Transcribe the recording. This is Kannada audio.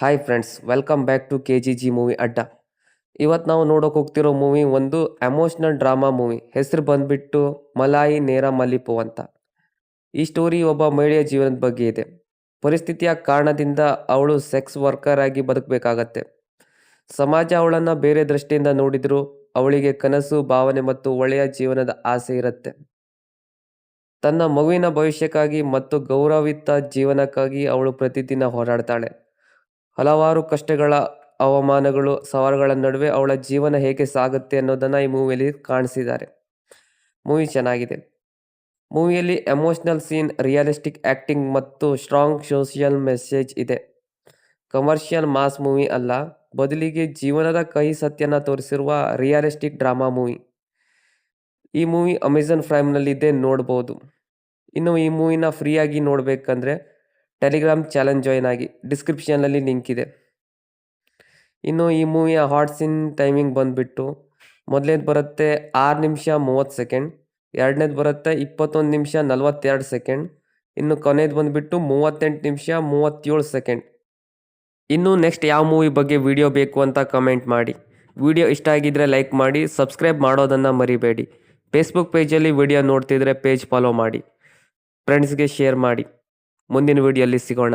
Hi friends, welcome back to KGG movie ಅಡ್ಡ. ಇವತ್ತು ನಾವು ನೋಡೋಕೆ ಹೋಗ್ತಿರೋ ಮೂವಿ ಒಂದು ಎಮೋಷ್ನಲ್ ಡ್ರಾಮಾ ಮೂವಿ. ಹೆಸರು ಬಂದ್ಬಿಟ್ಟು ಮಲಾಯಿ ನೇರ ಮಲ್ಲಿಪು ಅಂತ. ಈ ಸ್ಟೋರಿ ಒಬ್ಬ ಮಹಿಳೆಯ ಜೀವನದ ಬಗ್ಗೆ ಇದೆ. ಪರಿಸ್ಥಿತಿಯ ಕಾರಣದಿಂದ ಅವಳು ಸೆಕ್ಸ್ ವರ್ಕರ್ ಆಗಿ ಬದುಕಬೇಕಾಗತ್ತೆ. ಸಮಾಜ ಅವಳನ್ನು ಬೇರೆ ದೃಷ್ಟಿಯಿಂದ ನೋಡಿದ್ರು ಅವಳಿಗೆ ಕನಸು, ಭಾವನೆ ಮತ್ತು ಒಳ್ಳೆಯ ಜೀವನದ ಆಸೆ ಇರುತ್ತೆ. ತನ್ನ ಮಗುವಿನ ಭವಿಷ್ಯಕ್ಕಾಗಿ ಮತ್ತು ಗೌರವಯುತ ಜೀವನಕ್ಕಾಗಿ ಅವಳು ಪ್ರತಿದಿನ ಹೋರಾಡ್ತಾಳೆ. ಹಲವಾರು ಕಷ್ಟಗಳ, ಅವಮಾನಗಳು, ಸವಾಲುಗಳ ನಡುವೆ ಅವಳ ಜೀವನ ಹೇಗೆ ಸಾಗುತ್ತೆ ಅನ್ನೋದನ್ನು ಈ ಮೂವಿಯಲ್ಲಿ ಕಾಣಿಸಿದ್ದಾರೆ. ಮೂವಿ ಚೆನ್ನಾಗಿದೆ. ಮೂವಿಯಲ್ಲಿ ಎಮೋಷ್ನಲ್ ಸೀನ್, ರಿಯಲಿಸ್ಟಿಕ್ ಆ್ಯಕ್ಟಿಂಗ್ ಮತ್ತು ಸ್ಟ್ರಾಂಗ್ ಸೋಷಿಯಲ್ ಮೆಸೇಜ್ ಇದೆ. ಕಮರ್ಷಿಯಲ್ ಮಾಸ್ ಮೂವಿ ಅಲ್ಲ, ಬದಲಿಗೆ ಜೀವನದ ಕಹಿ ಸತ್ಯನ ತೋರಿಸಿರುವ ರಿಯಲಿಸ್ಟಿಕ್ ಡ್ರಾಮಾ ಮೂವಿ. ಈ ಮೂವಿ ಅಮೆಝಾನ್ ಪ್ರೈಮ್ನಲ್ಲಿದೆ, ನೋಡ್ಬೋದು. ಇನ್ನು ಈ ಮೂವಿನ ಫ್ರೀಯಾಗಿ ನೋಡಬೇಕಂದ್ರೆ ಟೆಲಿಗ್ರಾಮ್ ಚಾಲೆಂಜ್ ಜಾಯ್ನ್ ಆಗಿ, ಡಿಸ್ಕ್ರಿಪ್ಷನಲ್ಲಿ ಲಿಂಕ್ ಇದೆ. ಇನ್ನು ಈ ಮೂವಿಯ ಹಾಟ್ ಸೀನ್ ಟೈಮಿಂಗ್ ಬಂದುಬಿಟ್ಟು ಮೊದಲನೇದು ಬರುತ್ತೆ 6 ನಿಮಿಷ 30 ಸೆಕೆಂಡ್, ಎರಡನೇದು ಬರುತ್ತೆ 21 ನಿಮಿಷ 42 ಸೆಕೆಂಡ್, ಇನ್ನು ಕೊನೆಯದು ಬಂದುಬಿಟ್ಟು 38 ನಿಮಿಷ 37 ಸೆಕೆಂಡ್. ಇನ್ನು ನೆಕ್ಸ್ಟ್ ಯಾವ ಮೂವಿ ಬಗ್ಗೆ ವಿಡಿಯೋ ಬೇಕು ಅಂತ ಕಮೆಂಟ್ ಮಾಡಿ. ವಿಡಿಯೋ ಇಷ್ಟ ಆಗಿದ್ದರೆ ಲೈಕ್ ಮಾಡಿ, ಸಬ್ಸ್ಕ್ರೈಬ್ ಮಾಡೋದನ್ನು ಮರಿಬೇಡಿ. ಫೇಸ್ಬುಕ್ ಪೇಜಲ್ಲಿ ವಿಡಿಯೋ ನೋಡ್ತಿದ್ರೆ ಪೇಜ್ ಫಾಲೋ ಮಾಡಿ, ಫ್ರೆಂಡ್ಸ್ಗೆ ಶೇರ್ ಮಾಡಿ. ಮುಂದಿನ ವಿಡಿಯೋಲ್ಲಿ ಸಿಗೋಣ.